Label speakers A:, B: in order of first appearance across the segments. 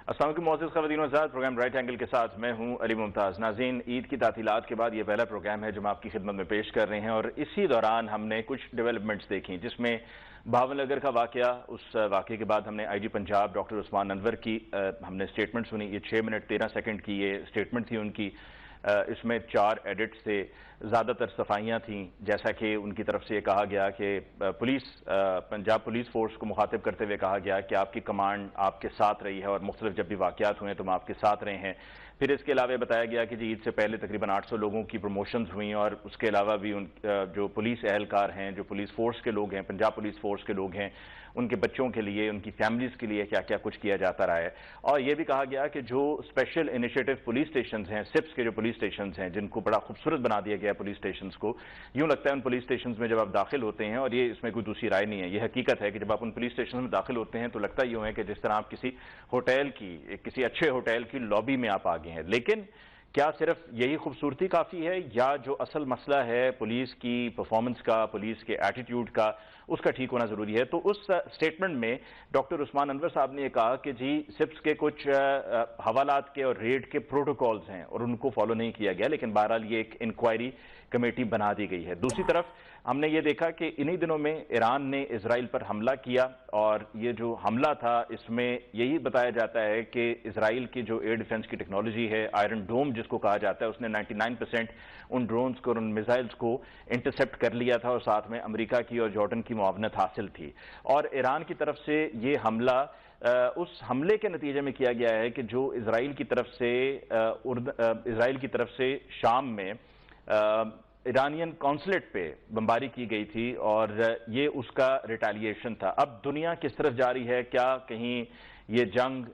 A: अस्सलाम वालेकुम मोअज़्ज़ज़ ख़वातीन व हज़रात, प्रोग्राम राइट एंगल के साथ मैं हूं अली मुमताज़। नाज़रीन, ईद की तातीलात के बाद ये पहला प्रोग्राम है जो हम आपकी खिदमत में पेश कर रहे हैं और इसी दौरान हमने कुछ डेवलपमेंट्स देखी जिसमें भावनगर का वाक़या, उस वाक़े के बाद हमने आईजी पंजाब डॉक्टर उस्मान अनवर की हमने स्टेटमेंट सुनी। ये 6 मिनट 13 सेकंड की ये स्टेटमेंट थी उनकी। इसमें 4 एडिट से ज़्यादातर सफाइयाँ थीं, जैसा कि उनकी तरफ से ये कहा गया कि पंजाब पुलिस फोर्स को मुखातिब करते हुए कहा गया कि आपकी कमांड आपके साथ रही है और मुख्तलिफ जब भी वाक़यात हुए तो हम आपके साथ रहे हैं। फिर इसके अलावा बताया गया कि जी ईद से पहले तकरीबन 800 लोगों की प्रमोशंस हुई और उसके अलावा भी जो पुलिस एहलकार हैं, जो पुलिस फोर्स के लोग हैं, पंजाब पुलिस फोर्स के लोग हैं, उनके बच्चों के लिए, उनकी फैमिलीज़ के लिए क्या क्या कुछ किया जाता रहा है। और यह भी कहा गया कि जो स्पेशल इनिशिएटिव पुलिस स्टेशन हैं, सिप्स के जो पुलिस स्टेशन हैं, जिनको बड़ा खूबसूरत बना दिया गया पुलिस स्टेशन को, यूँ लगता है उन पुलिस स्टेशन में जब आप दाखिल होते हैं, और ये इसमें कोई दूसरी राय नहीं है, ये हकीकत है कि जब आप उन पुलिस स्टेशन में दाखिल होते हैं तो लगता यूँ है कि जिस तरह आप किसी होटल की, किसी अच्छे होटल की लॉबी में आप आ गए हैं। लेकिन क्या सिर्फ यही खूबसूरती काफ़ी है, या जो असल मसला है पुलिस की परफॉर्मेंस का, पुलिस के एटीट्यूड का, उसका ठीक होना ज़रूरी है? तो उस स्टेटमेंट में डॉक्टर उस्मान अनवर साहब ने यह कहा कि जी सिप्स के कुछ हवालात के और रेड के प्रोटोकॉल्स हैं और उनको फॉलो नहीं किया गया, लेकिन बहरहाल ये एक इंक्वायरी कमेटी बना दी गई है। दूसरी तरफ हमने ये देखा कि इन्हीं दिनों में ईरान ने इजराइल पर हमला किया, और ये जो हमला था इसमें यही बताया जाता है कि इजराइल की जो एयर डिफेंस की टेक्नोलॉजी है, आयरन डोम जिसको कहा जाता है, उसने 99% उन ड्रोन्स को और उन मिसाइल्स को इंटरसेप्ट कर लिया था, और साथ में अमेरिका की और जॉर्डन की मुआवनत हासिल थी। और ईरान की तरफ से ये हमला उस हमले के नतीजे में किया गया है कि जो इजराइल की तरफ से शाम में ईरानियन कॉन्सुलेट पे बमबारी की गई थी, और ये उसका रिटेलिएशन था। अब दुनिया किस तरफ जा रही है? क्या कहीं ये जंग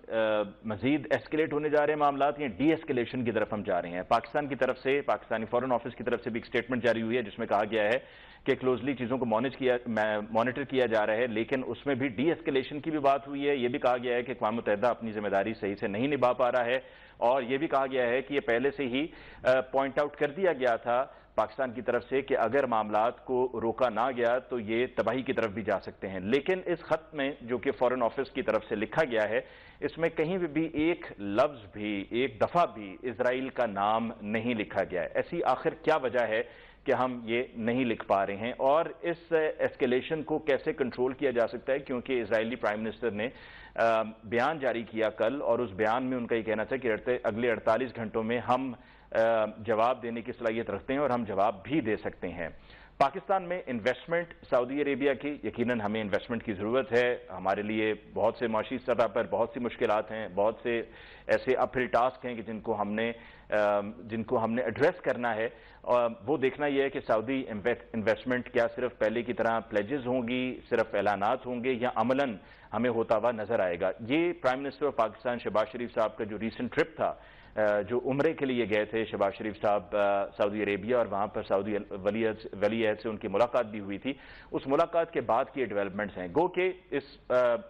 A: मजीद एस्केलेट होने जा रहे हैं मामलात, या डी एस्केलेशन की तरफ हम जा रहे हैं? पाकिस्तान की तरफ से, पाकिस्तानी फॉरेन ऑफिस की तरफ से भी एक स्टेटमेंट जारी हुई है जिसमें कहा गया है कि क्लोजली चीज़ों को मॉनिटर किया जा रहा है, लेकिन उसमें भी डी एस्केलेशन की भी बात हुई है। ये भी कहा गया है कि अक़वाम मुत्तहिदा अपनी जिम्मेदारी सही से नहीं निभा पा रहा है, और ये भी कहा गया है कि ये पहले से ही पॉइंट आउट कर दिया गया था पाकिस्तान की तरफ से कि अगर मामलात को रोका ना गया तो ये तबाही की तरफ भी जा सकते हैं। लेकिन इस खत में जो कि फॉरेन ऑफिस की तरफ से लिखा गया है, इसमें कहीं भी एक लफ्ज भी, एक दफा भी इजराइल का नाम नहीं लिखा गया है। ऐसी आखिर क्या वजह है कि हम ये नहीं लिख पा रहे हैं, और इस एस्केलेशन को कैसे कंट्रोल किया जा सकता है? क्योंकि इजरायली प्राइम मिनिस्टर ने बयान जारी किया कल, और उस बयान में उनका ये कहना था कि अगले 48 घंटों में हम जवाब देने की सलाहियत रखते हैं और हम जवाब भी दे सकते हैं। पाकिस्तान में इन्वेस्टमेंट सऊदी अरेबिया की, यकीनन हमें इन्वेस्टमेंट की ज़रूरत है। हमारे लिए बहुत से माशी सतह पर बहुत सी मुश्किलात हैं, बहुत से ऐसे अपहिल टास्क हैं कि जिनको हमने एड्रेस करना है। वो देखना यह है कि सऊदी इन्वेस्टमेंट क्या सिर्फ पहले की तरह प्लेजेस होंगी, सिर्फ ऐलानात होंगे, या अमलन हमें होता हुआ नजर आएगा? ये prime minister of Pakistan Shahbaz Sharif साहब का जो रिसेंट ट्रिप था, जो उम्रे के लिए गए थे शहबाज शरीफ साहब सऊदी अरेबिया, और वहाँ पर सऊदी वली अहद से उनकी मुलाकात भी हुई थी, उस मुलाकात के बाद की डेवलपमेंट्स हैं। गो के इस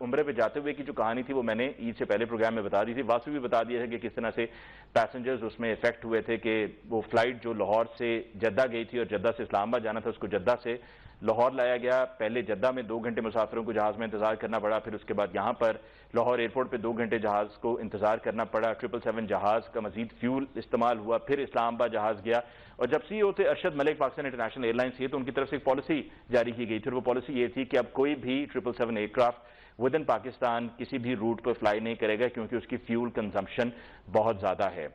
A: उम्रे पे जाते हुए की जो कहानी थी वो मैंने ईद से पहले प्रोग्राम में बता दी थी। वासु भी बता दिया है कि किस तरह से पैसेंजर्स उसमें इफेक्ट हुए थे, कि वो फ्लाइट जो लाहौर से जद्दा गई थी और जद्दा से इस्लामाबाद जाना था, उसको जद्दा से लाहौर लाया गया। पहले जद्दा में 2 घंटे मुसाफिरों को जहाज़ में इंतजार करना पड़ा, फिर उसके बाद यहाँ पर लाहौर एयरपोर्ट पे 2 घंटे जहाज़ को इंतजार करना पड़ा। 777 जहाज़ का मजीद फ्यूल इस्तेमाल हुआ, फिर इस्लामाबाद जहाज़ गया, और जब CEO थे अरशद मलिक पाकिस्तान इंटरनेशनल एयरलाइंस थी, तो उनकी तरफ से एक पॉलिसी जारी की गई थी, और वो पॉलिसी ये थी कि अब कोई भी 777 एयरक्राफ्ट विद इन पाकिस्तान किसी भी रूट पर फ्लाई नहीं करेगा, क्योंकि उसकी फ्यूल कंजम्पशन बहुत ज़्यादा है।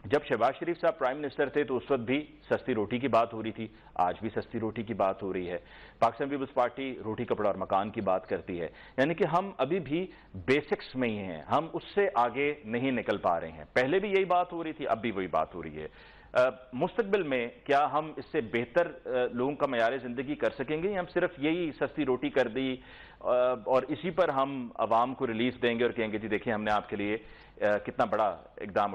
A: जब शहबाज शरीफ साहब प्राइम मिनिस्टर थे तो उस वक्त भी सस्ती रोटी की बात हो रही थी, आज भी सस्ती रोटी की बात हो रही है। पाकिस्तान पीपल्स पार्टी रोटी कपड़ा और मकान की बात करती है, यानी कि हम अभी भी बेसिक्स में ही हैं, हम उससे आगे नहीं निकल पा रहे हैं। पहले भी यही बात हो रही थी, अब भी वही बात हो रही है। मुस्तकबिल में क्या हम इससे बेहतर लोगों का मयार ज़िंदगी कर सकेंगे, या हम सिर्फ यही सस्ती रोटी कर दी और इसी पर हम आवाम को रिलीफ देंगे और कहेंगे जी देखिए हमने आपके लिए कितना बड़ा इकदाम